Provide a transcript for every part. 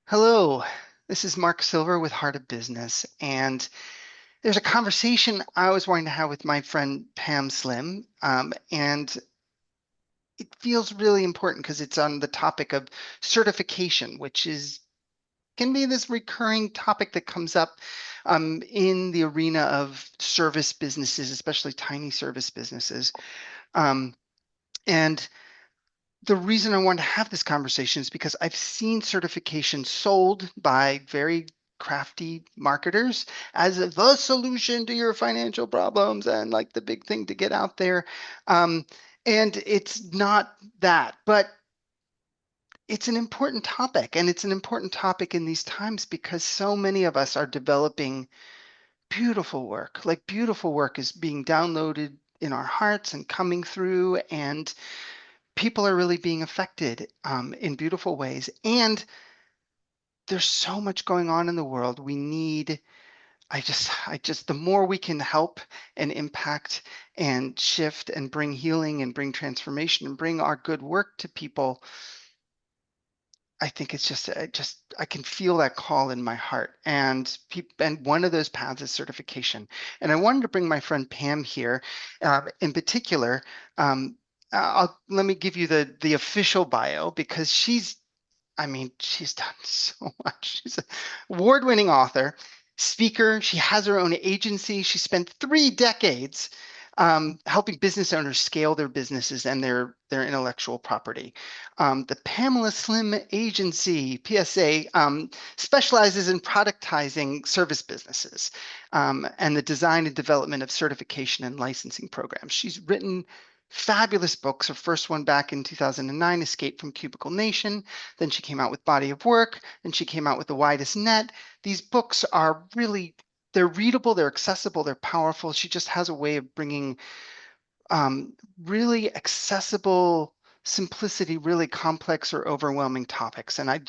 Hello, this is Mark Silver with Heart of Business, and there's a conversation I was wanting to have with my friend Pam Slim, and it feels really important because it's on the topic of certification, which is can be this recurring topic that comes up in the arena of service businesses, especially tiny service businesses. Um, and the reason I wanted to have this conversation is because I've seen certification sold by very crafty marketers as the solution to your financial problems and like the big thing to get out there. Um, and it's not that, but it's an important topic. And it's an important topic in these times because so many of us are developing beautiful work. Like beautiful work is being downloaded in our hearts and coming through. And people are really being affected in beautiful ways. And there's so much going on in the world. The more we can help and impact and shift and bring healing and bring transformation and bring our good work to people, I think it's I can feel that call in my heart. And one of those paths is certification. And I wanted to bring my friend Pam here, in particular. Let me give you the official bio because she's done so much. She's an award-winning author, speaker. She has her own agency. She spent 3 decades helping business owners scale their businesses and their intellectual property. The Pamela Slim Agency, PSA, specializes in productizing service businesses and the design and development of certification and licensing programs. She's written fabulous books. Her first one back in 2009, Escape from Cubicle Nation. Then she came out with Body of Work. Then she came out with The Widest Net. These books are really, they're readable, they're accessible, they're powerful. She just has a way of bringing really accessible simplicity, really complex or overwhelming topics. And I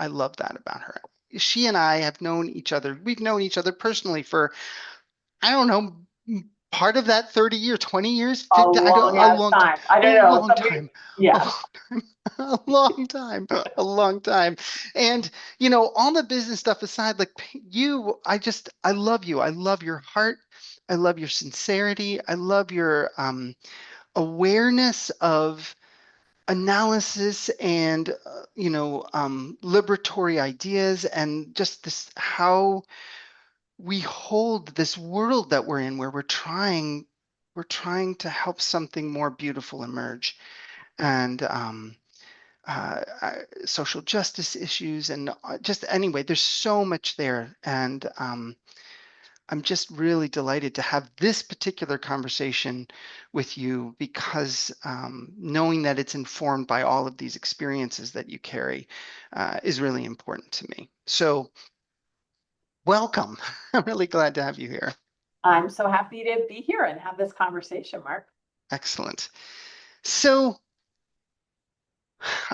love that about her. She and I have known each other. We've known each other personally for, I don't know, part of that 30 years, 20 years, A 50, I don't, long ass time. I a don't know. long Somebody, time, a yeah. long time, a long time, a long time. And, all the business stuff aside, like I love you. I love your heart. I love your sincerity. I love your awareness of analysis and, liberatory ideas and just this how we hold this world that we're in where we're trying to help something more beautiful emerge and social justice issues and just anyway there's so much there and I'm just really delighted to have this particular conversation with you because knowing that it's informed by all of these experiences that you carry is really important to me. So welcome. I'm really glad to have you here. I'm so happy to be here and have this conversation, Mark. Excellent. So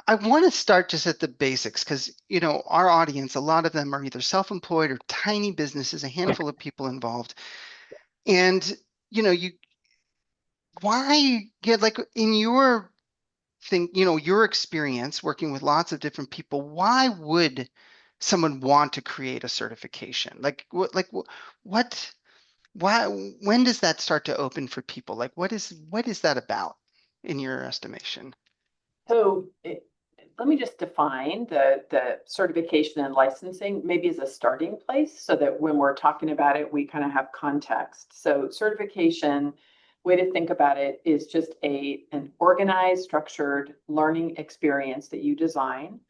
I want to start just at the basics because, our audience, a lot of them are either self-employed or tiny businesses, a handful of people involved. And, you why get like in your thing, your experience working with lots of different people, why would someone want to create a certification? What, why, when does that start to open for people? Like, what is that about in your estimation? So let me just define the certification and licensing maybe as a starting place so that when we're talking about it, we kind of have context. So certification, way to think about it is just an organized, structured learning experience that you design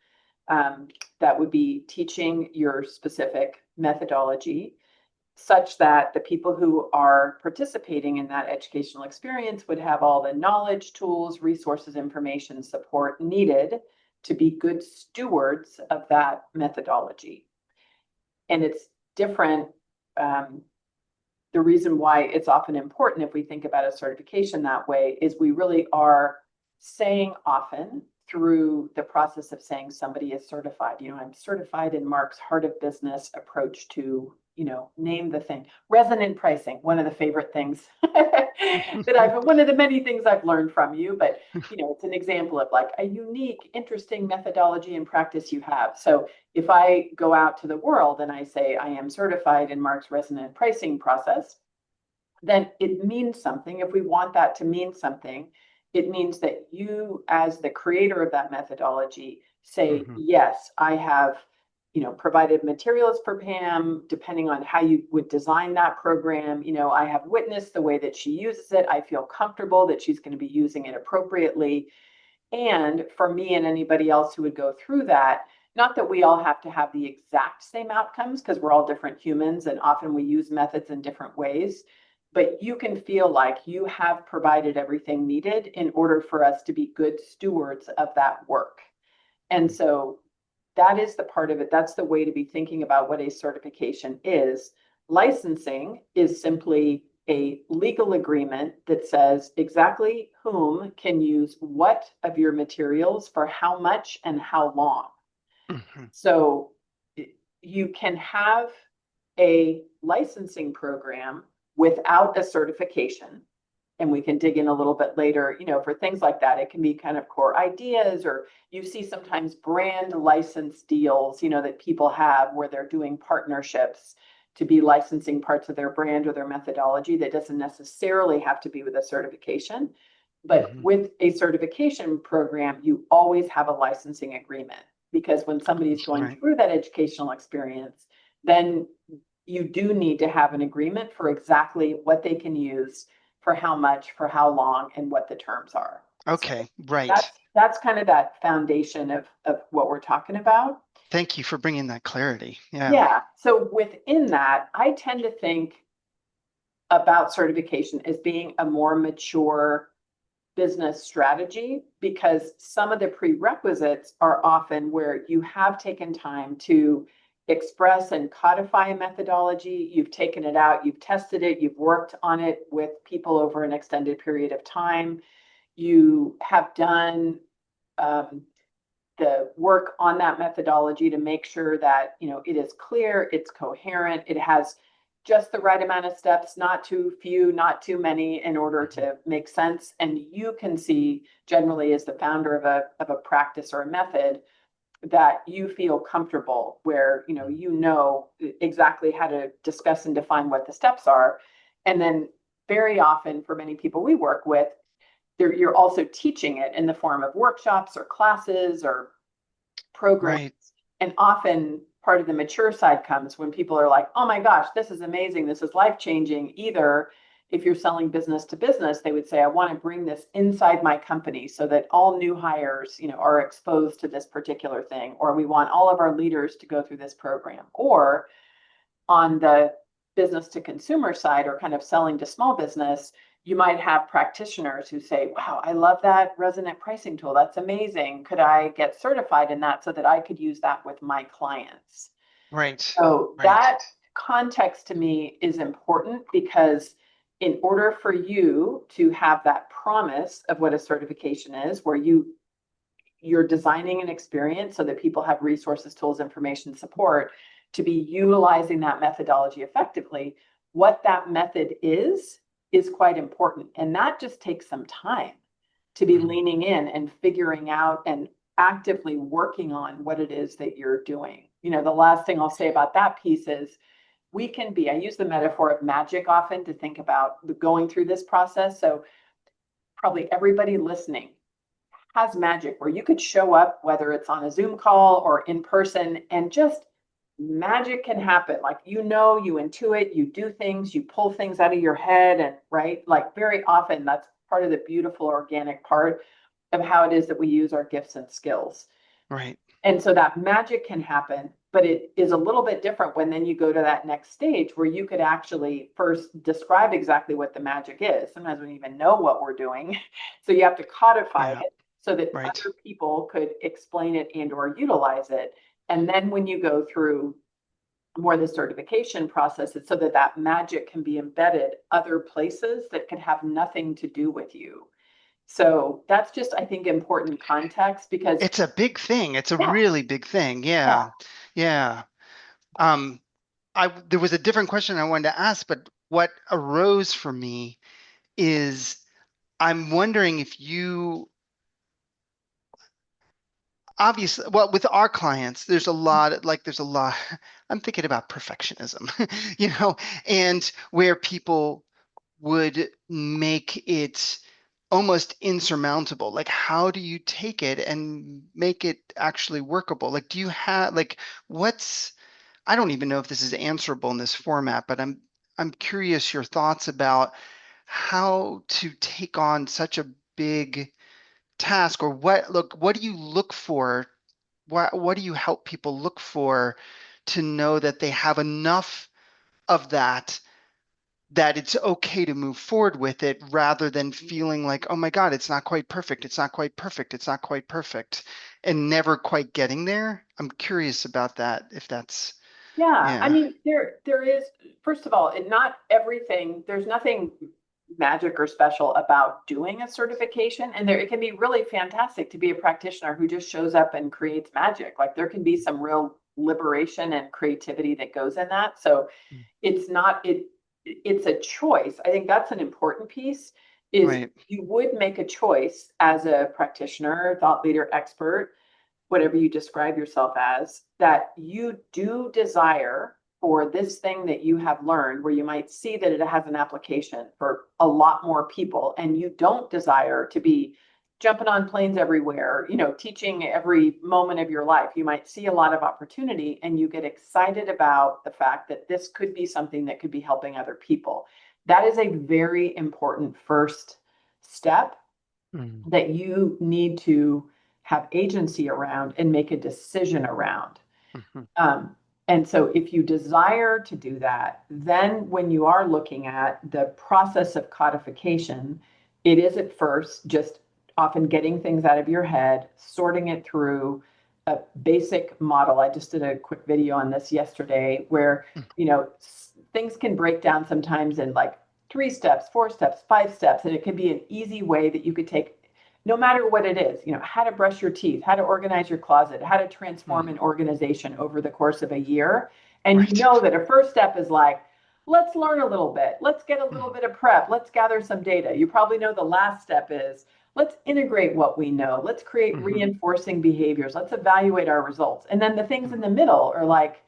that would be teaching your specific methodology such that the people who are participating in that educational experience would have all the knowledge, tools, resources, information, support needed to be good stewards of that methodology. And it's different. The reason why it's often important if we think about a certification that way is we really are saying often through the process of saying somebody is certified. I'm certified in Mark's Heart of Business approach to name the thing. Resonant pricing, one of the favorite things one of the many things I've learned from you, but it's an example of like a unique, interesting methodology and practice you have. So if I go out to the world and I say I am certified in Mark's resonant pricing process, then it means something. If we want that to mean something, it means that you, as the creator of that methodology, say, Mhm. yes, I have, provided materials for Pam, depending on how you would design that program. I have witnessed the way that she uses it. I feel comfortable that she's going to be using it appropriately. And for me and anybody else who would go through that, not that we all have to have the exact same outcomes because we're all different humans and often we use methods in different ways, but you can feel like you have provided everything needed in order for us to be good stewards of that work. And so that is the part of it. That's the way to be thinking about what a certification is. Licensing is simply a legal agreement that says exactly whom can use what of your materials for how much and how long. Mhm. So you can have a licensing program without a certification. And we can dig in a little bit later, for things like that. It can be kind of core ideas, or you see sometimes brand license deals, that people have where they're doing partnerships to be licensing parts of their brand or their methodology. That doesn't necessarily have to be with a certification. But Mhm. with a certification program, you always have a licensing agreement because when somebody's going Right. through that educational experience, then you do need to have an agreement for exactly what they can use, for how much, for how long, and what the terms are. So Okay. Right. that's kind of that foundation of what we're talking about. Thank you for bringing that clarity. Yeah. Yeah. So within that, I tend to think about certification as being a more mature business strategy because some of the prerequisites are often where you have taken time to express and codify a methodology. You've taken it out, you've tested it, you've worked on it with people over an extended period of time. You have done um, the work on that methodology to make sure that it is clear, it's coherent, it has just the right amount of steps, not too few, not too many, in order Mhm. to make sense. And you can see, generally, as the founder of a practice or a method, that you feel comfortable where you know exactly how to discuss and define what the steps are. And then very often for many people we work with, you're also teaching it in the form of workshops or classes or programs. Right. And often part of the mature side comes when people are like, oh my gosh, this is amazing. This is life changing. Either if you're selling business to business, they would say, I want to bring this inside my company so that all new hires, are exposed to this particular thing, or we want all of our leaders to go through this program. Or on the business to consumer side, or kind of selling to small business, you might have practitioners who say, wow, I love that resonant pricing tool. That's amazing. Could I get certified in that so that I could use that with my clients? Right. So Right. that context to me is important because in order for you to have that promise of what a certification is, where you're designing an experience so that people have resources, tools, information, support to be utilizing that methodology effectively. What that method is quite important. And that just takes some time to be Mhm. leaning in and figuring out and actively working on what it is that you're doing. The last thing I'll say about that piece is I use the metaphor of magic often to think about going through this process. So probably everybody listening has magic where you could show up, whether it's on a Zoom call or in person, and just magic can happen. Like, you intuit, you do things, you pull things out of your head, and right, like very often that's part of the beautiful organic part of how it is that we use our gifts and skills. Right. And so that magic can happen, but it is a little bit different when then you go to that next stage where you could actually first describe exactly what the magic is. Sometimes we don't even know what we're doing. So you have to codify Yeah. it so that Right. other people could explain it and or utilize it. And then when you go through more the certification process, it's so that that magic can be embedded other places that could have nothing to do with you. So that's just, I think, important context because It's a big thing. It's a yeah, really big thing. yeah, Yeah. Yeah. Um, there was a different question I wanted to ask, but what arose for me is I'm wondering if you obviously, well, with our clients, there's a lot, I'm thinking about perfectionism, and where people would make it almost insurmountable. Like, how do you take it and make it actually workable? Like, do you have, like, what's, I don't even know if this is answerable in this format, but I'm curious your thoughts about how to take on such a big task, or what do you look for? What do you help people look for to know that they have enough of that it's okay to move forward with it rather than feeling like, oh my God, it's not quite perfect, it's not quite perfect, it's not quite perfect, and never quite getting there? I'm curious about that, if that's, Yeah, I yeah. mean, there is, first of all, and not everything, there's nothing magic or special about doing a certification. And there it can be really fantastic to be a practitioner who just shows up and creates magic. Like there can be some real liberation and creativity that goes in that. So it's not it's a choice. I think that's an important piece is Right. you would make a choice as a practitioner, thought leader, expert, whatever you describe yourself as, that you do desire for this thing that you have learned, where you might see that it has an application for a lot more people, and you don't desire to be jumping on planes everywhere, teaching every moment of your life. You might see a lot of opportunity and you get excited about the fact that this could be something that could be helping other people. That is a very important first step Mm. that you need to have agency around and make a decision around. Mhm. Um, and so, if you desire to do that, then when you are looking at the process of codification, it is at first just often getting things out of your head, sorting it through a basic model. I just did a quick video on this yesterday where, things can break down sometimes in like 3 steps, 4 steps, 5 steps, and it can be an easy way that you could take no matter what it is, how to brush your teeth, how to organize your closet, how to transform Mm. an organization over the course of a year. And you Right. know that a first step is like, let's learn a little bit, let's get a little Mm. bit of prep, let's gather some data. You probably know the last step is, let's integrate what we know, let's create Mhm. reinforcing behaviors, let's evaluate our results. And then the things in Mm. the middle are like,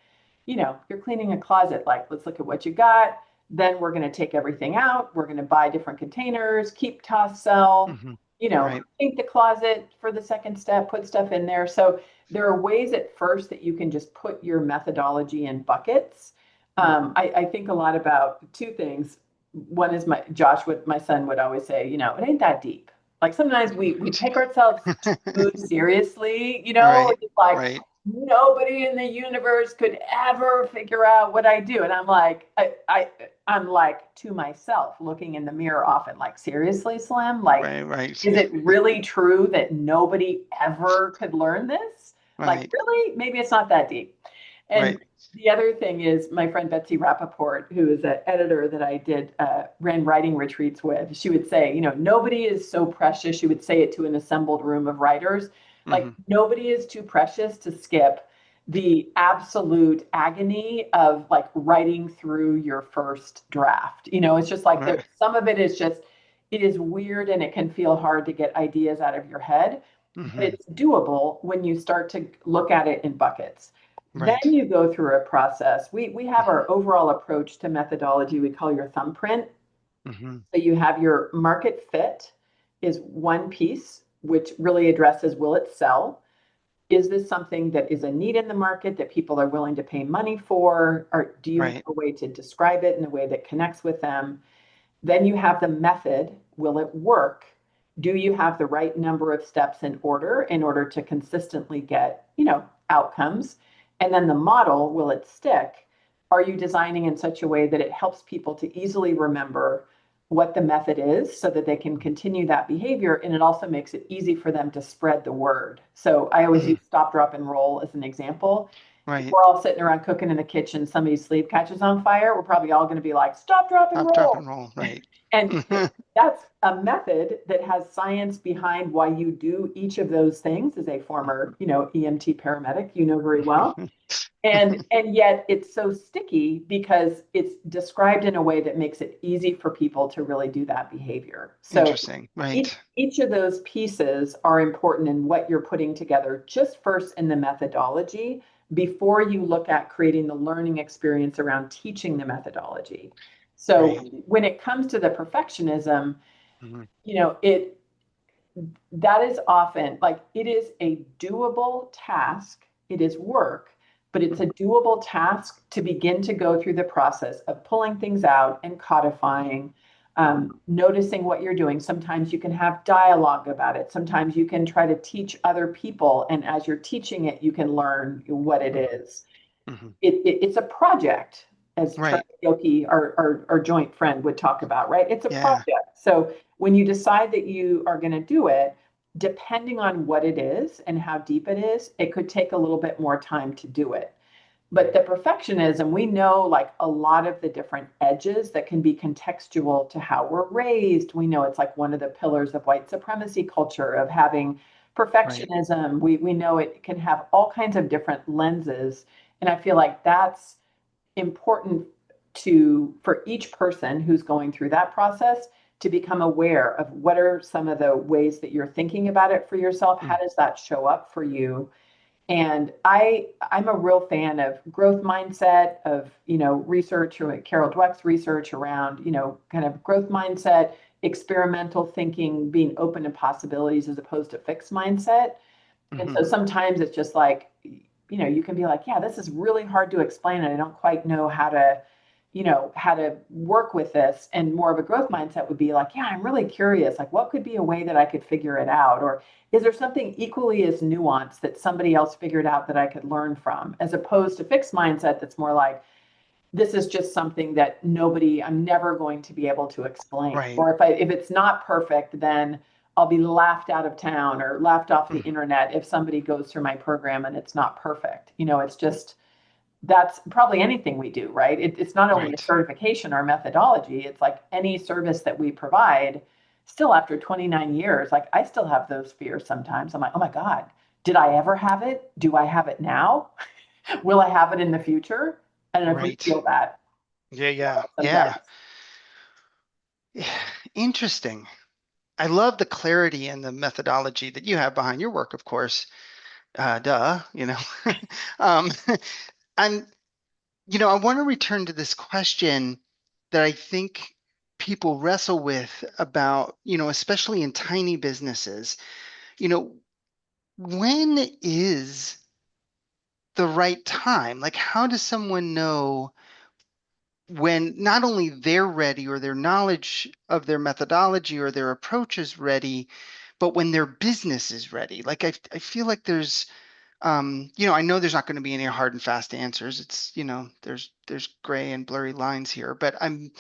you're cleaning a closet, like, let's look at what you got. Then we're going to take everything out. We're going to buy different containers, keep, toss, sell, Mhm. Right. paint the closet for the second step, put stuff in there. So there are ways at first that you can just put your methodology in buckets. Mhm. I think a lot about two things. One is my son would always say, it ain't that deep. Like sometimes we Right. take ourselves too seriously, Right. it's like Right. nobody in the universe could ever figure out what I do. And I'm like, I'm like to myself looking in the mirror often, like, seriously, Slim? Like, Right. Right. is it really true that nobody ever could learn this? Like, Right. really? Maybe it's not that deep. And Right. the other thing is my friend Betsy Rappaport, who is an editor that I ran writing retreats with, she would say, nobody is so precious. She would say it to an assembled room of writers. Like, Mhm. nobody is too precious to skip the absolute agony of like writing through your first draft. It's just like Right. some of it is just, it is weird and it can feel hard to get ideas out of your head, but Mhm. it's doable when you start to look at it in buckets. Then Right. you go through a process. We have our overall approach to methodology we call your thumbprint. Mhm. So you have your market fit is one piece, which really addresses, will it sell? Is this something that is a need in the market that people are willing to pay money for? Or do you have Right. a way to describe it in a way that connects with them? Then you have the method. Will it work? Do you have the right number of steps in order to consistently get, outcomes? And then the model, will it stick? Are you designing in such a way that it helps people to easily remember what the method is so that they can continue that behavior? And it also makes it easy for them to spread the word. So I always use Mhm. stop, drop, and roll as an example. If Right. we're all sitting around cooking in the kitchen, somebody's sleeve catches on fire, we're probably all going to be like, stop, drop, and Stop, drop, roll. and roll. Right. And that's a method that has science behind why you do each of those things. As a former, EMT paramedic, very well. And yet it's so sticky because it's described in a way that makes it easy for people to really do that behavior. So Interesting. each, Right. each of those pieces are important in what you're putting together, just first in the methodology before you look at creating the learning experience around teaching the methodology. So Right. when it comes to the perfectionism, Mhm. it that is often like it is a doable task. It is work, but it's a doable task to begin to go through the process of pulling things out and codifying, noticing what you're doing. Sometimes you can have dialogue about it. Sometimes you can try to teach other people. And as you're teaching it, you can learn what it Mhm. is. Mhm. It's a project, as Trevor Right. Yoki, our joint friend, would talk about, right? It's a Yeah. project. So when you decide that you are going to do it, depending on what it is and how deep it is, it could take a little bit more time to do it. But the perfectionism, we know like a lot of the different edges that can be contextual to how we're raised. We know it's like one of the pillars of white supremacy culture of having Right. perfectionism. We know it can have all kinds of different lenses. And I feel like that's important to for each person who's going through that process to become aware of what are some of the ways that you're thinking about it for yourself. How Mm. does that show up for you? And I'm a real fan of growth mindset, of research, or Carol Dweck's research around kind of growth mindset, experimental thinking, being open to possibilities as opposed to fixed mindset. And Mhm. so sometimes it's just like, you can be like, yeah, this is really hard to explain, and I don't quite know how to work with this. And more of a growth mindset would be like, yeah, I'm really curious. Like, what could be a way that I could figure it out? Or is there something equally as nuanced that somebody else figured out that I could learn from? As opposed to fixed mindset, that's more like, this is just something that I'm never going to be able to explain. Right. Or if it's not perfect, then I'll be laughed out of town or laughed off the Mhm. internet if somebody goes through my program and it's not perfect. It's just, that's probably anything we do, right? It's not only a Right. certification or methodology, it's like any service that we provide. Still, after 29 years, like I still have those fears sometimes. I'm like, oh my God, did I ever have it? Do I have it now? Will I have it in the future? I don't know if we Right. feel that Yeah. Yeah. sometimes. Yeah. Interesting. I love the clarity and the methodology that you have behind your work, of course. Duh. Um, I'm, I want to return to this question that I think people wrestle with about, especially in tiny businesses, you know, when is the right time? Like, how does someone know when not only they're ready or their knowledge of their methodology or their approach is ready, but when their business is ready? Like, I feel like there's, I know there's not going to be any hard and fast answers. It's, there's gray and blurry lines here, but I'm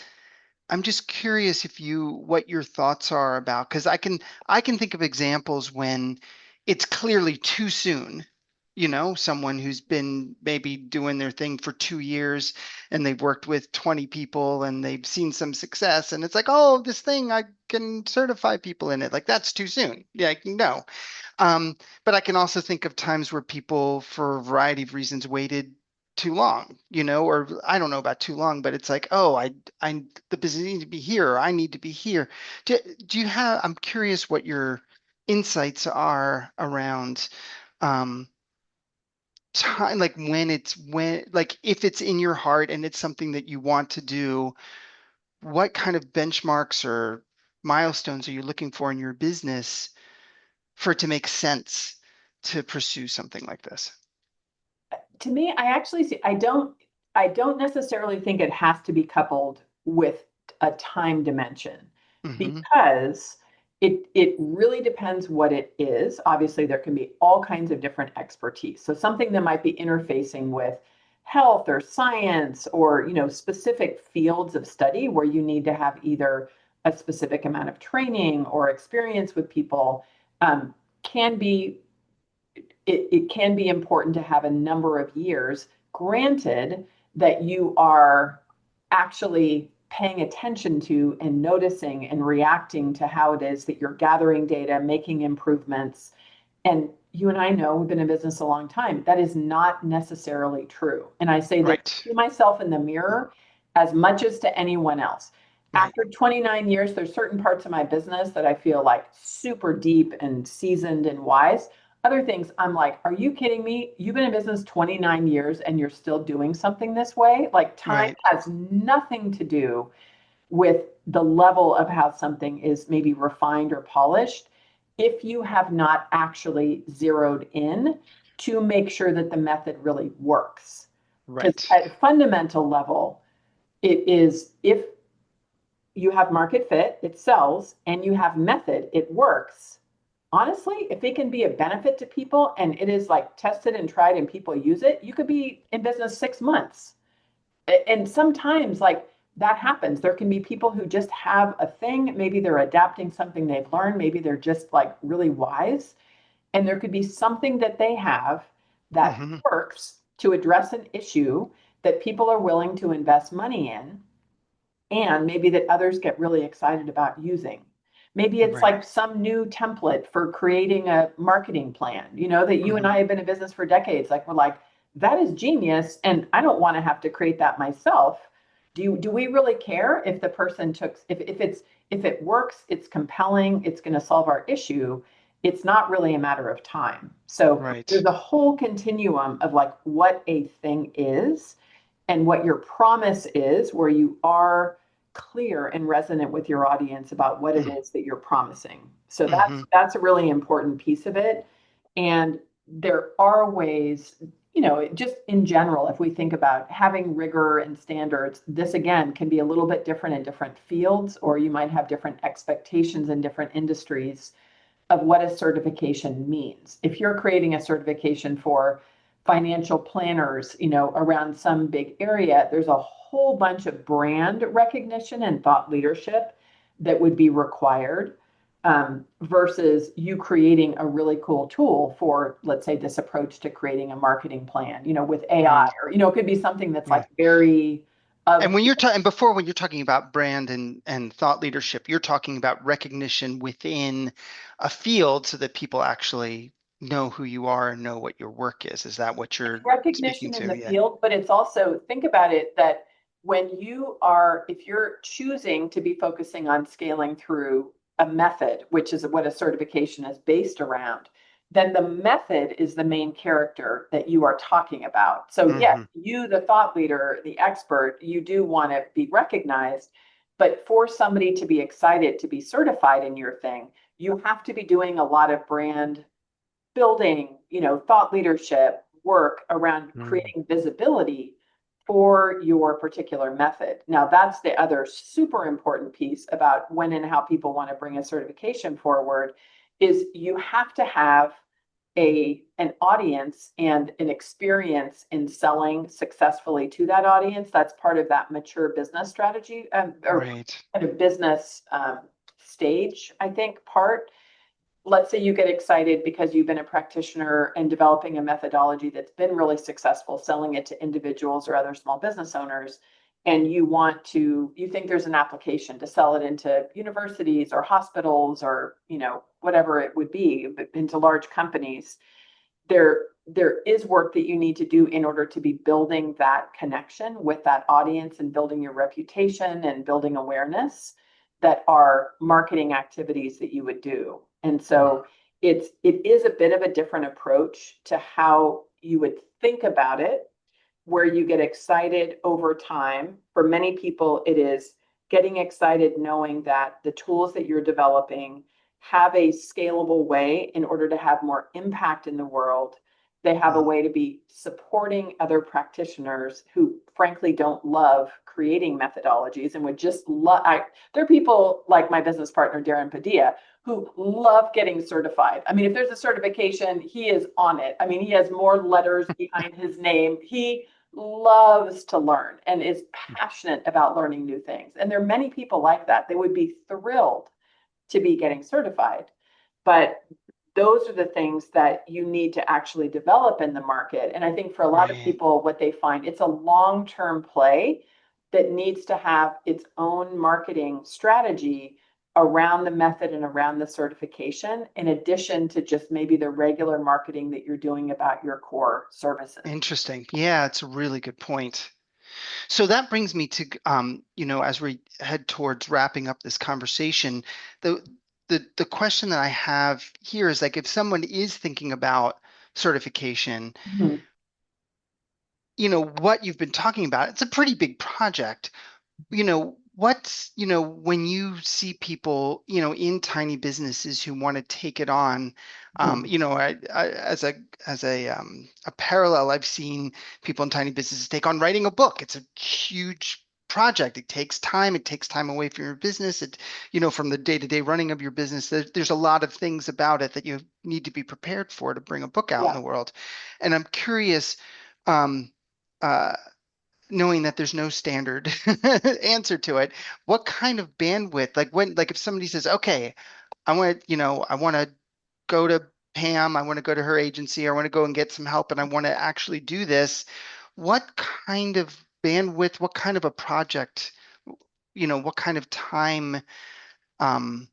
just curious if what your thoughts are about, because I can think of examples when it's clearly too soon. Someone who's been maybe doing their thing for 2 years and they've worked with 20 people and they've seen some success and it's like, oh, this thing I can certify people in it. Like that's too soon. Yeah, no. But I can also think of times where people, for a variety of reasons, waited too long, or I don't know about too long, but it's like, oh, the business needs to be here, or I need to be here. Do you have, I'm curious what your insights are around um, time, like like if it's in your heart and it's something that you want to do, what kind of benchmarks or milestones are you looking for in your business for it to make sense to pursue something like this? To me, I actually see, I don't necessarily think it has to be coupled with a time dimension Hmm. because it really depends what it is. Obviously, there can be all kinds of different expertise. So something that might be interfacing with health or science or specific fields of study where you need to have either a specific amount of training or experience with people, can be it can be important to have a number of years, granted that you are actually paying attention to and noticing and reacting to how it is that you're gathering data, making improvements, And you and I know we've been in business a long time. That is not necessarily true. And I say this Right. to myself in the mirror as much as to anyone else. Right. After 29 years, there's certain parts of my business that I feel like super deep and seasoned and wise. Other things, I'm like, are you kidding me? You've been in business 29 years and you're still doing something this way? Like, time Right. has nothing to do with the level of how something is maybe refined or polished if you have not actually zeroed in to make sure that the method really works. Because Right. at a fundamental level, it is if you have market fit, it sells, and you have method, it works. Honestly, if it can be a benefit to people and it is like tested and tried and people use it, you could be in business 6 months. And sometimes like that happens. There can be people who just have a thing. Maybe they're adapting something they've learned. Maybe they're just like really wise. And there could be something that they have that Hmm. works to address an issue that people are willing to invest money in and maybe that others get really excited about using. Maybe it's Right. like some new template for creating a marketing plan, that you and Hmm. I have been in business for decades. Like, we're like, that is genius. And I don't want to have to create that myself. Do we really care if the person took, if it works, it's compelling, it's going to solve our issue. It's not really a matter of time. So Right. there's a whole continuum of like what a thing is and what your promise is, where you are clear and resonant with your audience about what it is that you're promising. So Hmm. that's a really important piece of it. And there are ways, just in general, if we think about having rigor and standards, this again can be a little bit different in different fields, or you might have different expectations in different industries of what a certification means. If you're creating a certification for financial planners, around some big area, there's a whole bunch of brand recognition and thought leadership that would be required, versus you creating a really cool tool for, let's say, this approach to creating a marketing plan, with AI, Right. or, it could be something that's like Right. very And of, when you're talking before, when you're talking about brand and thought leadership, you're talking about recognition within a field so that people actually know who you are and know what your work is. Is that what it's you're speaking recognition in to? the Yeah. field, but it's also, think about it, that if you're choosing to be focusing on scaling through a method, which is what a certification is based around, then the method is the main character that you are talking about. So yes, Hmm. you, the thought leader, the expert, you do want to be recognized, but for somebody to be excited to be certified in your thing, you have to be doing a lot of brand building, thought leadership work around Mm. creating visibility for your particular method. Now, that's the other super important piece about when and how people want to bring a certification forward is you have to have an audience and an experience in selling successfully to that audience. That's part of that mature business strategy, or Right. kind of business stage, I think, part. Let's say you get excited because you've been a practitioner and developing a methodology that's been really successful, selling it to individuals or other small business owners, and you think there's an application to sell it into universities or hospitals or, whatever it would be, into large companies. There is work that you need to do in order to be building that connection with that audience and building your reputation and building awareness, that are marketing activities that you would do. And Mm. so it is a bit of a different approach to how you would think about it, where you get excited over time. For many people, it is getting excited knowing that the tools that you're developing have a scalable way in order to have more impact in the world. They have a Mm. way to be supporting other practitioners who, frankly, don't love creating methodologies and would just love. There are people like my business partner, Darren Padilla, who love getting certified. I mean, if there's a certification, he is on it. I mean, he has more letters behind his name. He loves to learn and is passionate about learning new things. And there are many people like that. They would be thrilled to be getting certified. But those are the things that you need to actually develop in the market. And I think for a lot of Right. people, what they find, it's a long-term play that needs to have its own marketing strategy around the method and around the certification, in addition to just maybe the regular marketing that you're doing about your core services. Interesting. Yeah, it's a really good point. So that brings me to, as we head towards wrapping up this conversation, the the question that I have here is like if someone is thinking about certification, Mhm. what you've been talking about, it's a pretty big project. When you see people, in tiny businesses who want to take it on, Mhm. as a parallel, I've seen people in tiny businesses take on writing a book. It's a huge project. It takes time. It takes time away from your business. From the day-to-day running of your business, there's a lot of things about it that you need to be prepared for to bring a book out in Yeah. the world. And I'm curious, um, uh, knowing that there's no standard answer to it, what kind of bandwidth, like if somebody says, okay, I want to go to Pam, I want to go to her agency, I want to go and get some help, and I want to actually do this, what kind of bandwidth, what kind of a project, what kind of time um,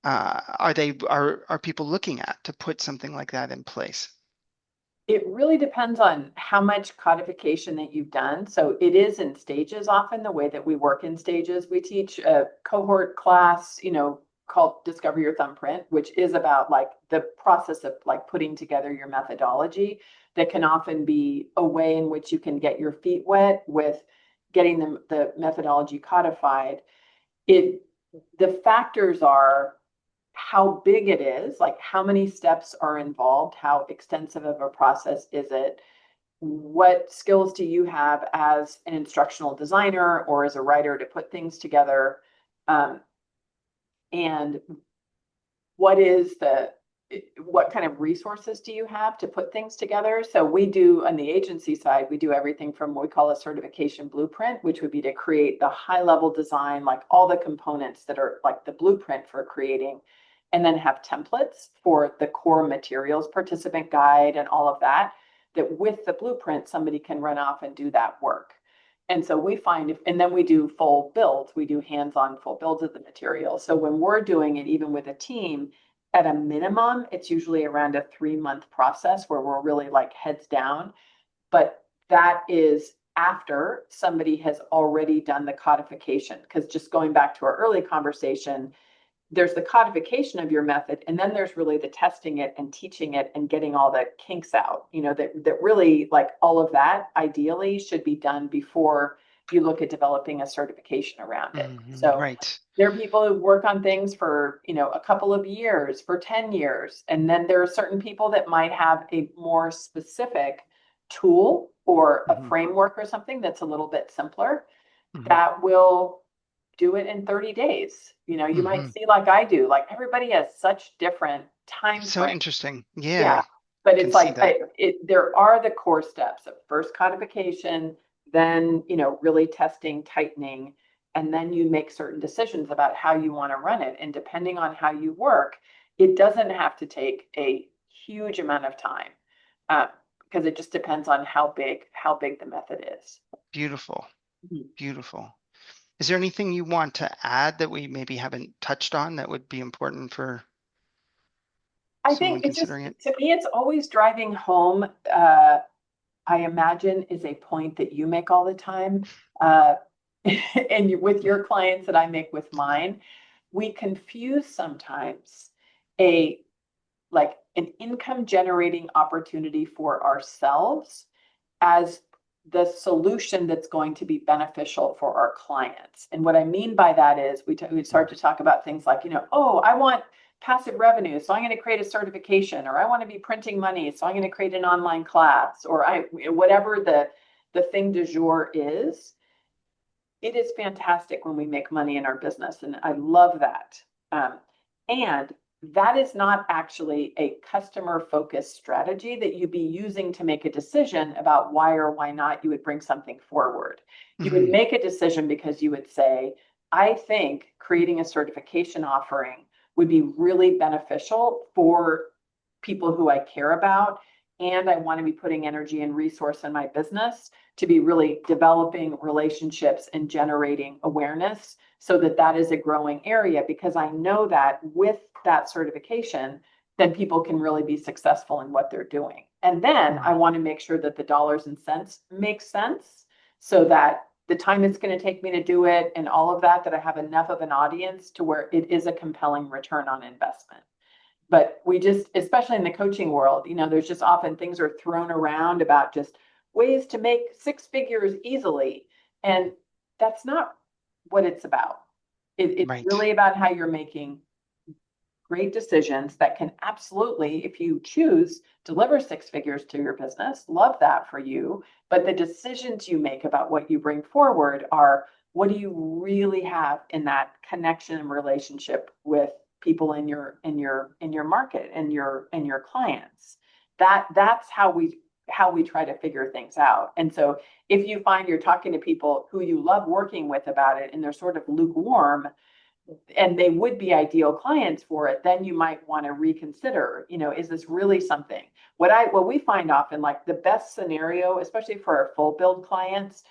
are people looking at to put something like that in place? It really depends on how much codification that you've done. So it is in stages often, the way that we work in stages. We teach a cohort class, called Discover Your Thumbprint, which is about like the process of like putting together your methodology that can often be a way in which you can get your feet wet with getting the methodology codified. It the factors are how big it is, like how many steps are involved, how extensive of a process is it, what skills do you have as an instructional designer or as a writer to put things together, um, and what is what kind of resources do you have to put things together? So we do on the agency side, we do everything from what we call a certification blueprint, which would be to create the high level design, like all the components that are like the blueprint for creating, and then have templates for the core materials, participant guide, and all of that, that with the blueprint, somebody can run off and do that work. And so we find, and then we do full builds, we do hands-on full builds of the material. So when we're doing it, even with a team, at a minimum, it's usually around a 3-month process where we're really like heads down. But that is after somebody has already done the codification. Because just going back to our early conversation, there's the codification of your method, and then there's really the testing it and teaching it and getting all the kinks out, that really, like, all of that ideally should be done before you look at developing a certification around it. So Right. there are people who work on things for, a couple of years, for 10 years, and then there are certain people that might have a more specific tool or a Hmm. framework or something that's a little bit simpler Hmm. that will do it in 30 days. You might Hmm. see, like I do, like everybody has such different time So frames. interesting. Yeah. Yeah, I But can it's see like that. there are the core steps of first codification, then really testing, tightening, and then you make certain decisions about how you want to run it. And depending on how you work, it doesn't have to take a huge amount of time, uh, because it just depends on how big the method is. Beautiful. Mhm. Beautiful. Is there anything you want to add that we maybe haven't touched on that would be important for I someone think it's just, considering it? to me, it's always driving home. I imagine is a point that you make all the time, uh, and with your clients that I make with mine. We confuse sometimes a like an income generating opportunity for ourselves as the solution that's going to be beneficial for our clients. And what I mean by that is we start to talk about things like, oh, I want passive revenue, so I'm going to create a certification, or I want to be printing money, so I'm going to create an online class, or whatever the thing du jour is. It is fantastic when we make money in our business, and I love that. And that is not actually a customer focused strategy that you'd be using to make a decision about why or why not you would bring something forward. You would Hmm. make a decision because you would say, I think creating a certification offering would be really beneficial for people who I care about. and I want to be putting energy and resource in my business to be really developing relationships and generating awareness so that that is a growing area, because I know that with that certification, then people can really be successful in what they're doing. And then I Right. want to make sure that the dollars and cents make sense so that the time it's going to take me to do it and all of that, that I have enough of an audience to where it is a compelling return on investment. But we just, especially in the coaching world, there's just often things are thrown around about just ways to make six figures easily. And that's not what it's about. It's Right. really about how you're making great decisions that can absolutely, if you choose, deliver six figures to your business. Love that for you. But the decisions you make about what you bring forward are, what do you really have in that connection and relationship with people in your market and your clients. That's how we try to figure things out. And so if you find you're talking to people who you love working with about it and they're sort of lukewarm, and they would be ideal clients for it, then you might want to reconsider, is this really something? What we find often, like the best scenario, especially for our full build clients,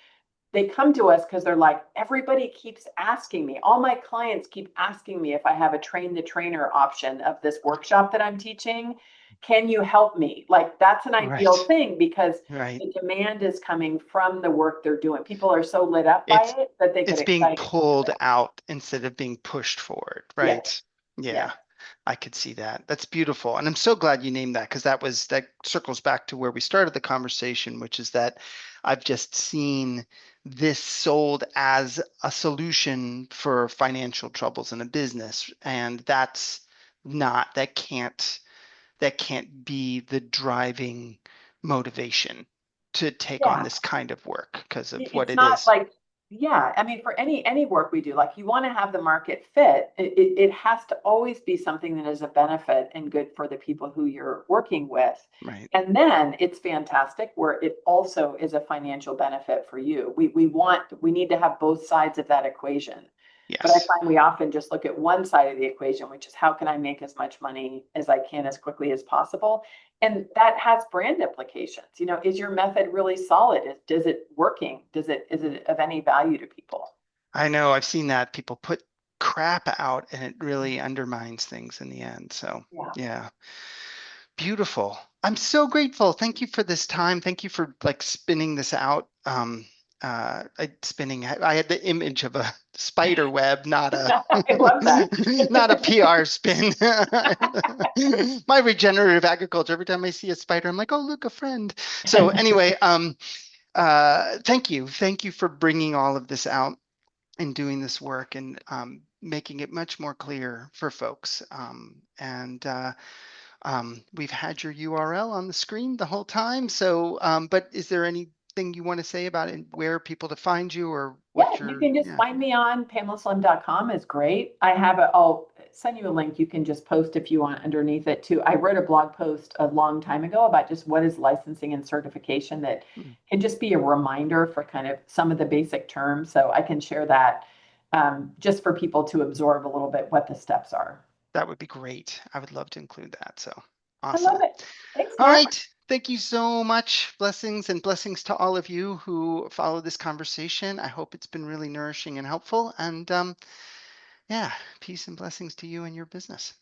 they come to us because they're like, everybody keeps asking me, all my clients keep asking me if I have a train the trainer option of this workshop that I'm teaching. Can you help me? Like, that's an ideal Right. thing because Right. the demand is coming from the work they're doing. People are so lit up by It's it that they get it's being excited to do pulled it. out instead of being pushed forward, Yes, right? Yeah, yes, I could see that. That's beautiful. And I'm so glad you named that because that circles back to where we started the conversation, which is that I've just seen this sold as a solution for financial troubles in a business. And that's not, that can't be the driving motivation to take on yeah. this kind of work because of what It's it not is. like, yeah, I mean, for any work we do, like, you want to have the market fit. It has to always be something that is a benefit and good for the people who you're working with. Right. And then it's fantastic where it also is a financial benefit for you. We need to have both sides of that equation. But I Yes. find we often just look at one side of the equation, which is how can I make as much money as I can as quickly as possible? And that has brand implications. Is your method really solid? Does it working? Is it of any value to people? I know I've seen that people put crap out and it really undermines things in the end. So, Yeah. yeah. Beautiful. I'm so grateful. Thank you for this time. Thank you for like spinning this out. I had the image of a spider web, not a I love that. not a PR spin. My regenerative agriculture, every time I see a spider, I'm like, oh, look, a friend. So anyway, thank you. Thank you for bringing all of this out and doing this work and making it much more clear for folks. We've had your URL on the screen the whole time. So, but is there anything you want to say about it, where people to find you or Yeah, what you your, can just yeah. find me on pamslim.com is great. I'll send you a link. You can just post if you want underneath it too. I wrote a blog post a long time ago about just what is licensing and certification, that Hmm, can just be a reminder for kind of some of the basic terms. So I can share that, just for people to absorb a little bit what the steps are. that would be great. I would love to include that. So I love awesome. it. Thanks, All Mark. right. Thank you so much. Blessings and blessings to all of you who follow this conversation. I hope it's been really nourishing and helpful. And yeah, peace and blessings to you and your business.